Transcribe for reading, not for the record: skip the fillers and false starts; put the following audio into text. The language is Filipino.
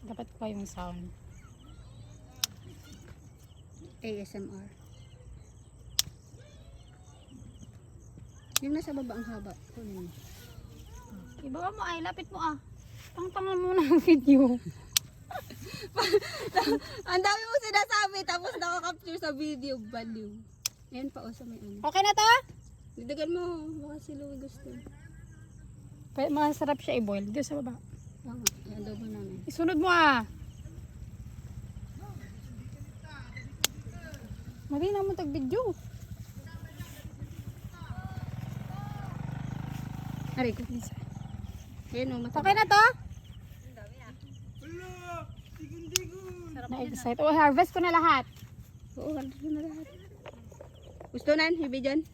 Dapat pa yung sound. ASMR. Yung nasa baba ang haba. Kunin mo. Ibaba mo ay, lapit mo ah. Tanga mo na ang video. Ang dami mo sinasabi tapos nakaka-capture sa video. Baliw. Ayan pa o sa may ano. Okay na to? Didagan mo. Baka si Louie gusto. Masarap siya i-boil. Dito sa baba. Oo nga. I-adobo namin. Isunod mo ah. Mali na mo tag-video. Aray ko. Ayan o. Okay na to? Na-excite. Oh, harvest ko na lahat. Oo, harvest na lahat. Gusto na, Hibi dyan?